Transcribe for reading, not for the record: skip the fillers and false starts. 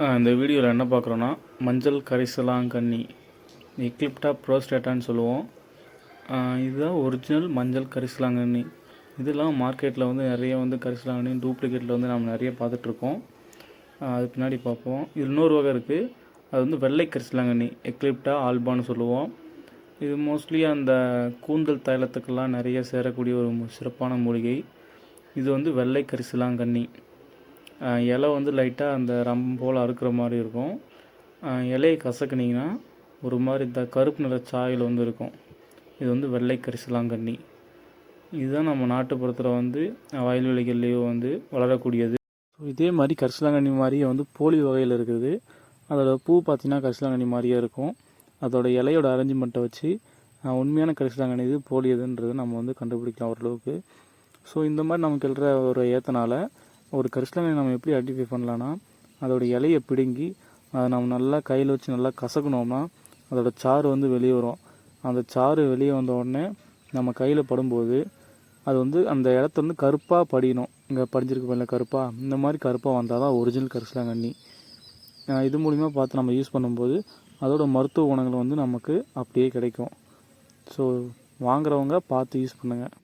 இந்த வீடியோவில் என்ன பார்க்குறோன்னா மஞ்சள் கரிசலாங்கண்ணி எக்லிப்டா ப்ரோஸ்டேட்டான்னு சொல்லுவோம். இதுதான் ஒரிஜினல் மஞ்சள் கரிசலாங்கண்ணி. இதெல்லாம் மார்க்கெட்டில் வந்து நிறைய வந்து கரிசலாங்கண்ணி டூப்ளிகேட்டில் வந்து நம்ம நிறைய பார்த்துட்ருக்கோம். அது பின்னாடி பார்ப்போம். இது இன்னொரு வகை இருக்குது. அது வந்து வெள்ளை கரிசலாங்கண்ணி எக்லிப்டா ஆல்பான்னு சொல்லுவோம். இது மோஸ்ட்லி அந்த கூந்தல் தைலத்துக்கெல்லாம் நிறைய சேரக்கூடிய ஒரு சிறப்பான மூலிகை. இது வந்து வெள்ளை கரிசலாங்கண்ணி. இலை வந்து லைட்டாக அந்த ரம்பம் போல் அறுக்கிற மாதிரி இருக்கும். இலையை கசக்குனிங்கன்னா ஒரு மாதிரி இந்த கருப்பு நிற சாயல் வந்து இருக்கும். இது வந்து வெள்ளை கரிசலாங்கண்ணி. இதுதான் நம்ம நாட்டுப்புறத்தில் வந்து வயல்வெளிகள்லேயோ வந்து வளரக்கூடியது. இதே மாதிரி கரிசலாங்கண்ணி மாதிரியே வந்து போலி வகையில் இருக்குது. அதோட பூ பார்த்திங்கன்னா கரிசலாங்கண்ணி மாதிரியே இருக்கும். அதோட இலையோட அரேஞ்ச்மெண்ட்டை வச்சு உண்மையான கரிசலாங்கண்ணி இது போலியதுன்றது நம்ம வந்து கண்டுபிடிக்கலாம் ஓரளவுக்கு. ஸோ இந்த மாதிரி நமக்கு எழுற ஒரு ஏத்தனால ஒரு கரிசலாங்கண்ணி நம்ம எப்படி ஐடென்டிஃபை பண்ணலான்னா, அதோட இலையை பிடுங்கி அதை நம்ம நல்லா கையில் வச்சு நல்லா கசக்கணும்னா அதோடய சாறு வந்து வெளியே வரும். அந்த சாறு வெளியே வந்த உடனே நம்ம கையில் படும்போது அது வந்து அந்த இடத்த வந்து கருப்பாக படியணும். இங்கே படிஞ்சிருக்கு பண்ணல கருப்பாக, இந்த மாதிரி கருப்பாக வந்தால் தான் ஒரிஜினல் கரிசலாங்கண்ணி. இது மூலிமா பார்த்து நம்ம யூஸ் பண்ணும்போது அதோட மருத்துவ குணங்கள் வந்து நமக்கு அப்படியே கிடைக்கும். ஸோ வாங்குறவங்க பார்த்து யூஸ் பண்ணுங்கள்.